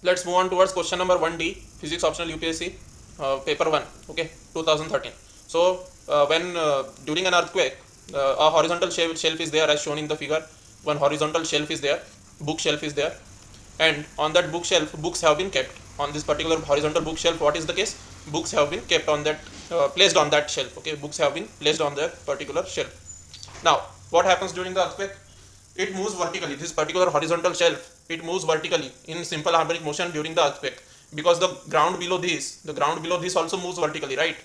Let's move on towards question number 1D, physics optional UPSC, paper 1, okay, 2013. So when during an earthquake, a horizontal shelf is there as shown in the figure. One horizontal shelf is there, bookshelf is there, and on that bookshelf books have been kept. On this particular horizontal bookshelf, what is the case? Books have been kept on that, placed on that shelf, okay, books have been placed on that particular shelf. Now what happens during the earthquake? It moves vertically. This particular horizontal shelf, it moves vertically in simple harmonic motion during the earthquake, because the ground below this also moves vertically, right?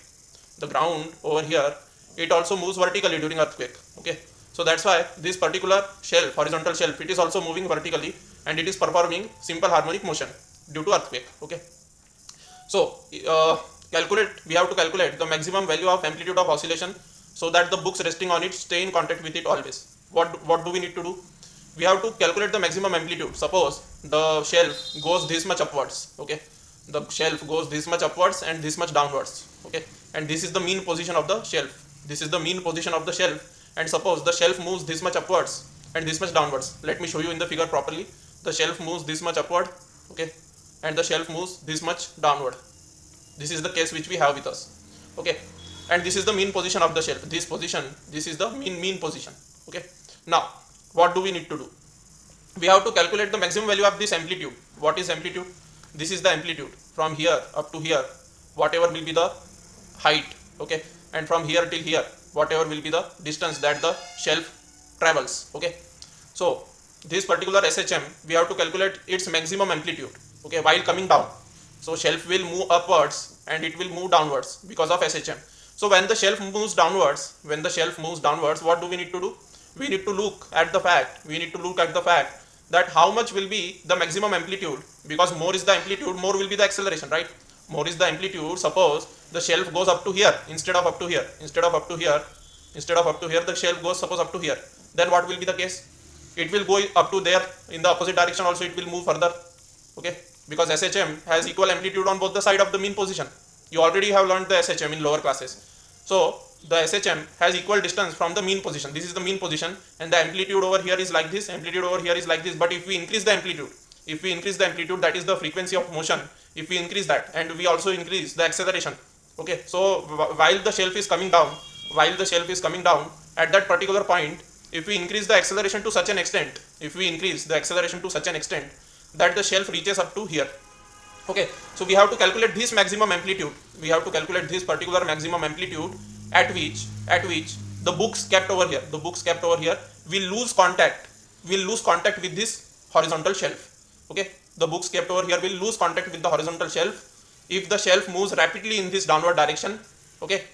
The ground over here, it also moves vertically during earthquake, okay. So that's why this particular shelf, horizontal shelf, it is also moving vertically, and it is performing simple harmonic motion due to earthquake, okay. So we have to calculate the maximum value of amplitude of oscillation, so that the books resting on it stay in contact with it always. What do we need to do? We have to calculate the maximum amplitude. Suppose the shelf goes this much upwards, okay, the shelf goes this much upwards and this much downwards, okay, and this is the mean position of the shelf. This is the mean position of the shelf, and suppose the shelf moves this much upwards and this much downwards. Let me show you in the figure properly. The shelf moves this much upward, okay, and the shelf moves this much downward. This is the case which we have with us, okay, and this is the mean position of the shelf. This is the mean position, okay. Now what do we need to do? We have to calculate the maximum value of this amplitude. What is amplitude? This is the amplitude from here up to here, whatever will be the height, okay, and from here till here, whatever will be the distance that the shelf travels, okay. So this particular SHM, we have to calculate its maximum amplitude, okay, while coming down. So shelf will move upwards and it will move downwards because of SHM. So when the shelf moves downwards, what do we need to do? We need to look at the fact that how much will be the maximum amplitude, because more is the amplitude, more will be the acceleration, right? More is the amplitude. Suppose the shelf goes up to here instead of up to here, the shelf goes suppose up to here, then what will be the case? It will go up to there in the opposite direction also, it will move further, okay, because SHM has equal amplitude on both the side of the mean position. You already have learned the SHM in lower classes. So the SHM has equal distance from the mean position. This is the mean position, and the amplitude over here is like this, amplitude over here is like this. But if we increase the amplitude, that is the frequency of motion, if we increase that, and we also increase the acceleration, okay, so while the shelf is coming down, at that particular point, if we increase the acceleration to such an extent, that the shelf reaches up to here, okay. So we have to calculate this maximum amplitude, at which the books kept over here, will lose contact with this horizontal shelf, okay. The books kept over here will lose contact with the horizontal shelf if the shelf moves rapidly in this downward direction, okay.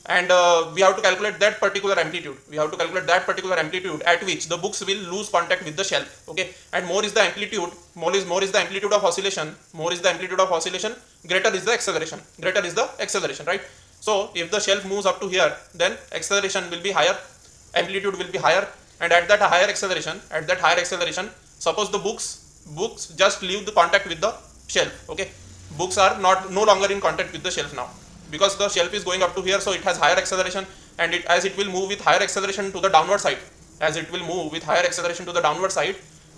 And we have to calculate that particular amplitude, at which the books will lose contact with the shelf, okay. And more is the amplitude of oscillation, greater is the acceleration, right? So if the shelf moves up to here, then acceleration will be higher, amplitude will be higher, and at that higher acceleration, suppose the books just leave the contact with the shelf, okay. Books are no longer in contact with the shelf now, because the shelf is going up to here, so it has higher acceleration, and as it will move with higher acceleration to the downward side,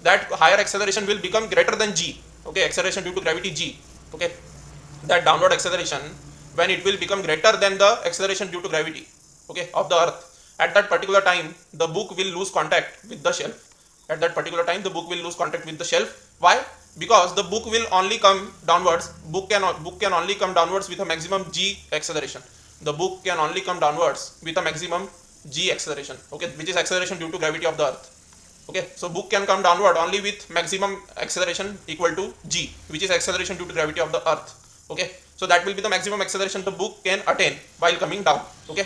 that higher acceleration will become greater than g, okay, acceleration due to gravity g, okay. That downward acceleration, when it will become greater than the acceleration due to gravity, okay, of the earth, at that particular time the book will lose contact with the shelf. Why? Because the book will only come downwards, book can only come downwards with a maximum g acceleration. Okay, which is acceleration due to gravity of the earth, okay. So book can come downward only with maximum acceleration equal to g, which is acceleration due to gravity of the earth, okay. So that will be the maximum acceleration the book can attain while coming down, okay.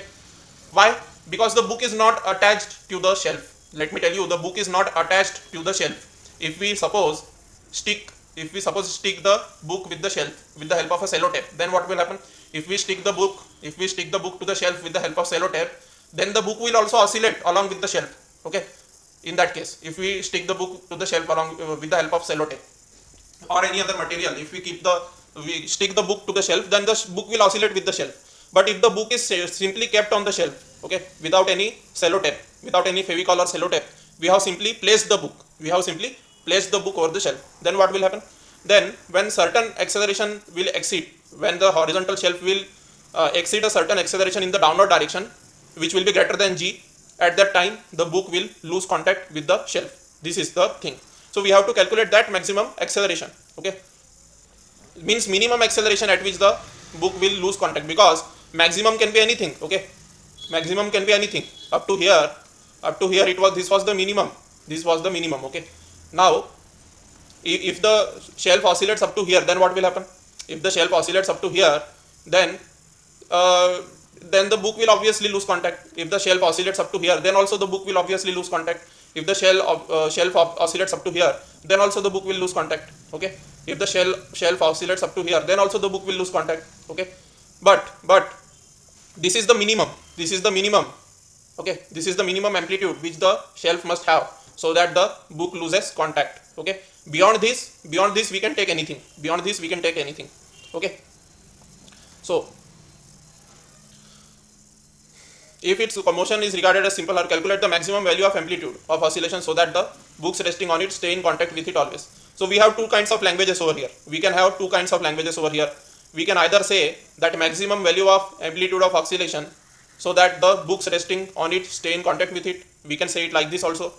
Why? Because the book is not attached to the shelf. Let me tell you, the book is not attached to the shelf. If we suppose stick the book with the shelf with the help of a sellotape, then what will happen? If we stick the book to the shelf with the help of sellotape, then the book will also oscillate along with the shelf, okay. In that case, if we stick the book to the shelf along with the help of sellotape or any other material, if we stick the book to the shelf, then the book will oscillate with the shelf. But if the book is simply kept on the shelf, okay, without any sellotape, without any Fevicol or sellotape, we have simply placed the book over the shelf, then what will happen? then when certain acceleration will exceed, when the horizontal shelf will exceed a certain acceleration in the downward direction, which will be greater than g, at that time the book will lose contact with the shelf. This is the thing. So we have to calculate that maximum acceleration. Okay, means minimum acceleration at which the book will lose contact, because maximum can be anything. Okay, maximum can be anything. Up to here it was, this was the minimum, this was the minimum. Okay, now if the shelf oscillates up to here, then what will happen? If the shelf oscillates up to here, then the book will obviously lose contact. If the shelf oscillates up to here, then also the book will obviously lose contact. If the shelf oscillates up to here, then also the book will lose contact. Okay, if the shelf oscillates up to here, then also the book will lose contact. Okay, but this is the minimum, this is the minimum. Okay, this is the minimum amplitude which the shelf must have, so that the book loses contact. Okay, beyond this we can take anything, beyond this we can take anything. Okay, so if its motion is regarded as simple, or calculate the maximum value of amplitude of oscillation so that the books resting on it stay in contact with it always. So we have two kinds of languages over here. We can have two kinds of languages over here. We can either say that maximum value of amplitude of oscillation so that the books resting on it stay in contact with it. We can say it like this also.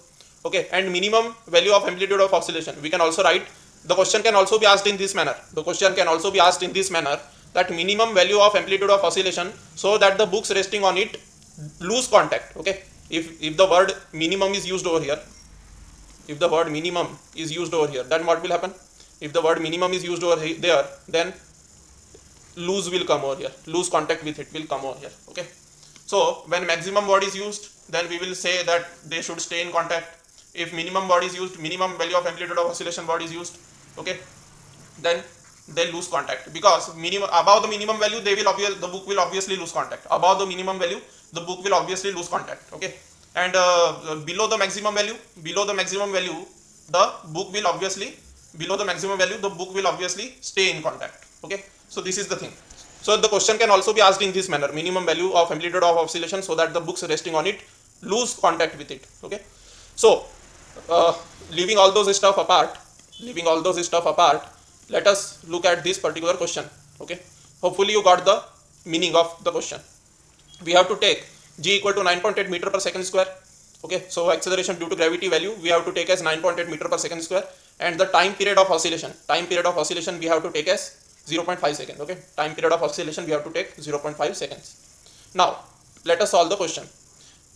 Okay, and minimum value of amplitude of oscillation, we can also write, the question can also be asked in this manner. The question can also be asked in this manner, that minimum value of amplitude of oscillation so that the books resting on it lose contact. Okay, if the word minimum is used over here, if the word minimum is used over here, then what will happen? If the word minimum is used over there, then lose will come over here, lose contact with it will come over here. Okay, so when maximum word is used, then we will say that they should stay in contact. If minimum word is used, minimum value of amplitude of oscillation word is used, okay, then they lose contact, because minimum, above the minimum value they will the book will obviously lose contact. Above the minimum value the book will obviously lose contact. Okay, and below the maximum value, the book will obviously, below the maximum value the book will obviously stay in contact. Okay, so this is the thing. So the question can also be asked in this manner, minimum value of amplitude of oscillation so that the books resting on it lose contact with it. Okay, so leaving all those stuff apart, let us look at this particular question. Okay, hopefully you got the meaning of the question. We have to take g equal to 9.8 meter per second square. Okay, so acceleration due to gravity value we have to take as 9.8 meter per second square, and the time period of oscillation we have to take as 0.5 seconds. Okay, time period of oscillation we have to take 0.5 seconds. Now let us solve the question.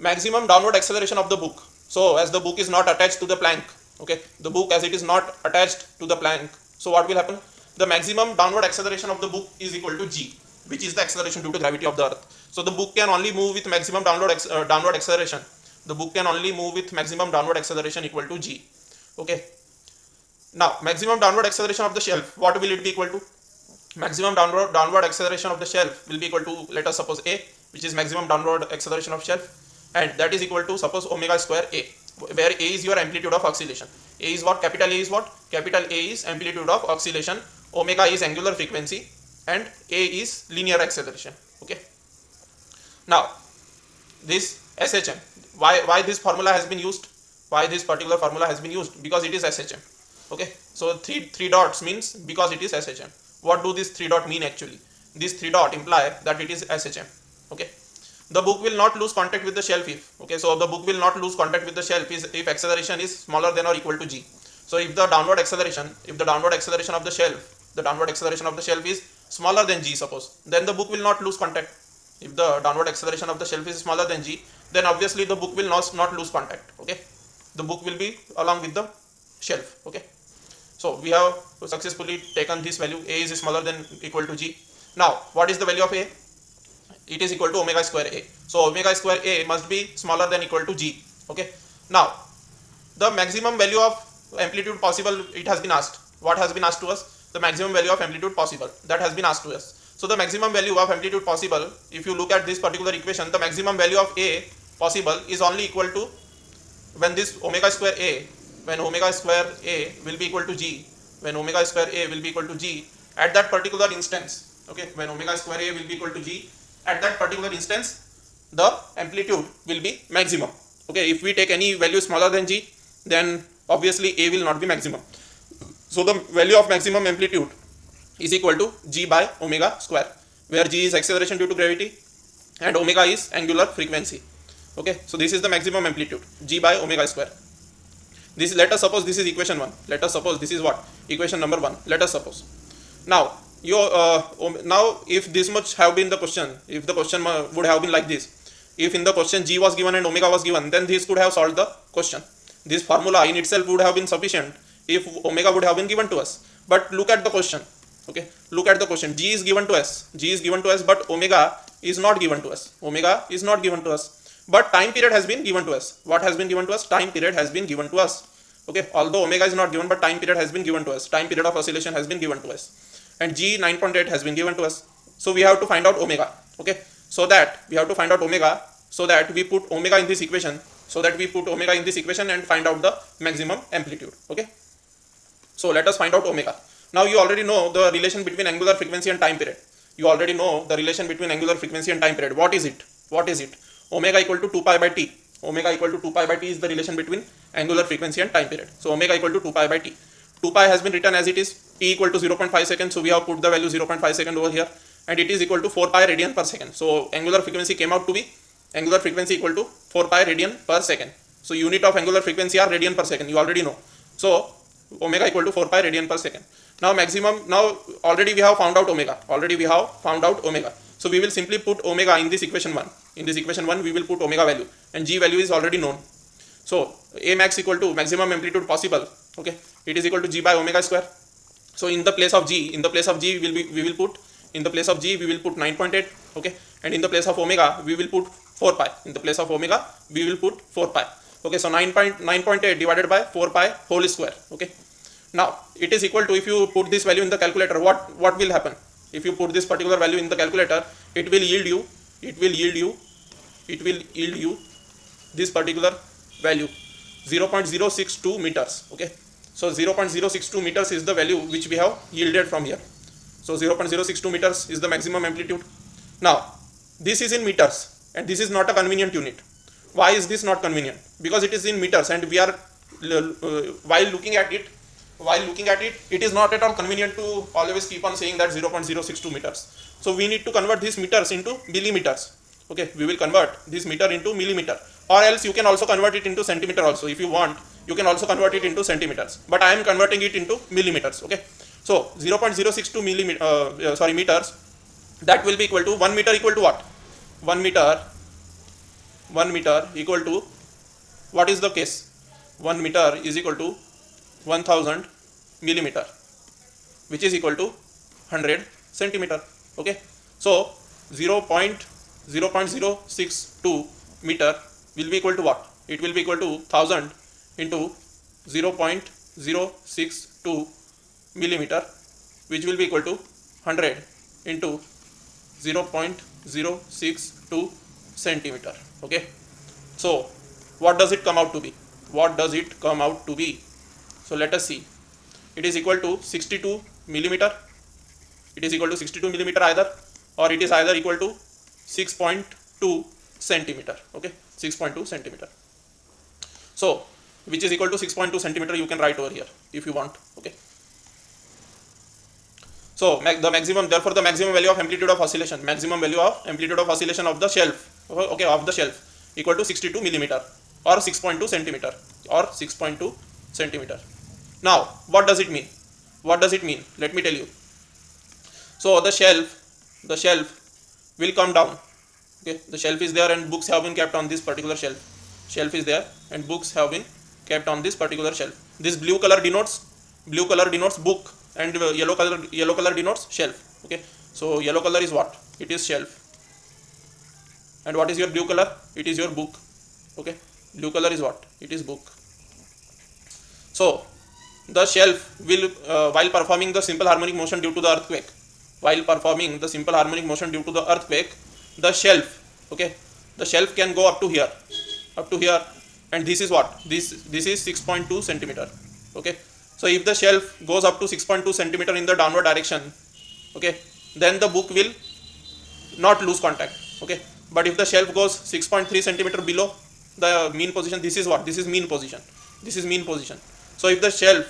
Maximum downward acceleration of the book. So as the book is not attached to the plank, okay, the book as it is not attached to the plank, so what will happen? The maximum downward acceleration of the book is equal to g, which is the acceleration due to gravity of the earth. So the book can only move with maximum downward acceleration. The book can only move with maximum downward acceleration equal to g. Okay, now maximum downward acceleration of the shelf, what will it be equal to? Maximum downward acceleration of the shelf will be equal to, let us suppose a, which is maximum downward acceleration of shelf, and that is equal to, suppose, omega square a, where a is your amplitude of oscillation. A is what? Capital A is what? Capital A is amplitude of oscillation, omega is angular frequency, and a is linear acceleration. Okay, now this SHM, why this formula has been used? Why this particular formula has been used? Because it is SHM. Okay, so three dots means because it is SHM. What do this 3 dot mean actually? This 3 dot imply that it is SHM. Okay, the book will not lose contact with the shelf if, okay, so the book will not lose contact with the shelf is if acceleration is smaller than or equal to g. So if the downward acceleration of the shelf is smaller than g, suppose, then the book will not lose contact. If the downward acceleration of the shelf is smaller than g, then obviously the book will not lose contact. Okay, the book will be along with the shelf. Okay, so we have successfully taken this value, a is smaller than equal to g. Now what is the value of a? It is equal to omega square a. So omega square a must be smaller than equal to g. Okay, now the maximum value of amplitude possible, it has been asked. What has been asked to us? The maximum value of amplitude possible, that has been asked to us. So the maximum value of amplitude possible, if you look at this particular equation, the maximum value of a possible is only equal to, when this omega square a, when omega square a will be equal to g, at that particular instance, okay, when omega square a will be equal to g, at that particular instance the amplitude will be maximum. Okay, if we take any value smaller than g, then obviously a will not be maximum. So the value of maximum amplitude is equal to g by omega square, where g is acceleration due to gravity and omega is angular frequency. Okay, so this is the maximum amplitude, g by omega square. This, let us suppose this is equation 1. Let us suppose this is what? Equation number 1. Let us suppose. Now, now if this much have been the question, if the question would have been like this, if in the question g was given and omega was given, then this could have solved the question. This formula in itself would have been sufficient if omega would have been given to us. But look at the question. Okay, look at the question. G is given to us. G is given to us, but omega is not given to us. Omega is not given to us. But time period has been given to us. What has been given to us? Time period has been given to us. Okay, although omega is not given, but time period has been given to us. Time period of oscillation has been given to us. And G 9.8 has been given to us. So we have to find out omega. Okay, so that we have to find out omega, so that we put omega in this equation, and find out the maximum amplitude. Okay, so let us find out omega. Now you already know the relation between angular frequency and time period. What is it? Omega equal to 2 pi by t. Omega equal to 2 pi by t is the relation between angular frequency and time period. So omega equal to 2 pi by t. 2 pi has been written as it is, t equal to 0.5 seconds. So we have put the value 0.5 second over here, and it is equal to 4 pi radian per second. So angular frequency came out to be equal to 4 pi radian per second. So unit of angular frequency are radian per second. You already know. So omega equal to 4 pi radian per second. Now maximum, now already we have found out omega. So we will simply put omega in this equation 1. In this equation 1 we will put omega value, and g value is already known. So A max equal to maximum amplitude possible. Okay, it is equal to g by omega square. So in the place of g, we will put 9.8. Okay, and in the place of omega we will put 4 pi. Okay, so 9.8 divided by 4 pi whole square. Okay, now it is equal to, if you put this value in the calculator, what will happen? If you put this particular value in the calculator, it will yield you this particular value, 0.062 meters. Okay, so 0.062 meters is the value which we have yielded from here. So 0.062 meters is the maximum amplitude. Now this is in meters, and this is not a convenient unit. Why is this not convenient? Because it is in meters, and we are while looking at it, it is not at all convenient to always keep on saying that 0.062 meters. So we need to convert these meters into millimeters. Okay, we will convert this meter into millimeter, or else you can also convert it into centimeter also. If you want, you can also convert it into centimeters, but I am converting it into millimeters. Okay, so 0.062 meters, that will be equal to 1 meter equal to what? 1 meter equal to, what is the case? 1 meter is equal to 1000 millimeter, which is equal to 100 centimeter. Okay, so 0.062 meter will be equal to what? It will be equal to 1000 into 0.062 millimeter, which will be equal to 100 into 0.062 centimeter. Okay, so what does it come out to be? So let us see. It is equal to 62 millimeter. Either, or it is either equal to 6.2 centimeter. Okay, 6.2 centimeter. So which is equal to 6.2 centimeter, you can write over here if you want. Okay, so the maximum value of amplitude of oscillation, of the shelf, okay, of the shelf, equal to 62 millimeter or 6.2 centimeter. Now what does it mean? Let me tell you. So the shelf will come down. Okay, the shelf is there and books have been kept on this particular shelf. This blue color denotes book, and yellow color denotes shelf. Okay, so yellow color is what? It is shelf. And what is your blue color? It is your book. Okay, blue color is what? It is book. So the shelf will, while performing the simple harmonic motion due to the earthquake, the shelf, okay, the shelf can go up to here, and this is what? This is 6.2 centimeter. Okay, so if the shelf goes up to 6.2 centimeter in the downward direction, okay, then the book will not lose contact. Okay, but if the shelf goes 6.3 centimeter below the mean position, this is what? This is mean position. So if the shelf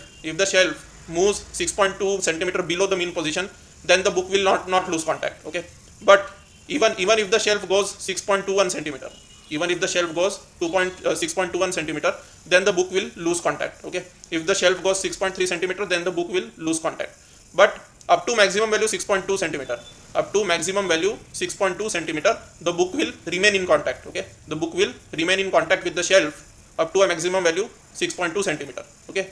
moves 6.2 centimeter below the mean position, then the book will not lose contact. Okay, but even if the shelf goes 6.21 centimeter, even if the shelf goes 6.21 centimeter, then the book will lose contact. Okay, if the shelf goes 6.3 centimeter, then the book will lose contact. But up to maximum value 6.2 centimeter, up to maximum value 6.2 centimeter, the book will remain in contact. Okay, the book will remain in contact with the shelf up to a maximum value 6.2 centimeter. Okay,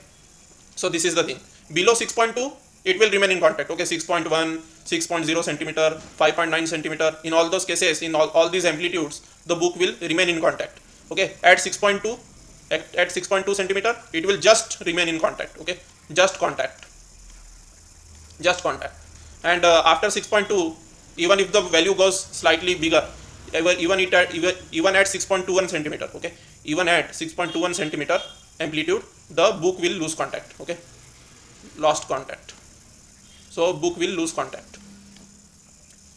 so this is the thing. Below 6.2 it will remain in contact. Okay, 6.1, 6.0 centimeter, 5.9 centimeter, in all those cases, in all these amplitudes, the book will remain in contact. Okay, at 6.2, at 6.2 centimeter, it will just remain in contact. Okay, just contact, and after 6.2, even if the value goes slightly bigger, even at 6.21 centimeter, okay, even at 6.21 centimeter amplitude, the book will lose contact. Okay, lost contact, so book will lose contact.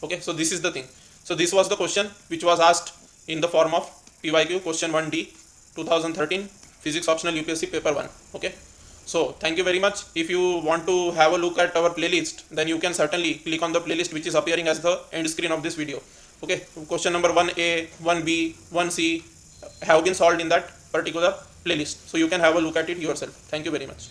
Okay, so this is the thing. So this was the question which was asked in the form of PYQ question 1D 2013 physics optional UPSC paper 1. Okay, so thank you very much. If you want to have a look at our playlist, then you can certainly click on the playlist which is appearing as the end screen of this video. Okay, question number 1A, 1B, 1C have been solved in that particular playlist, so you can have a look at it yourself. Thank you very much.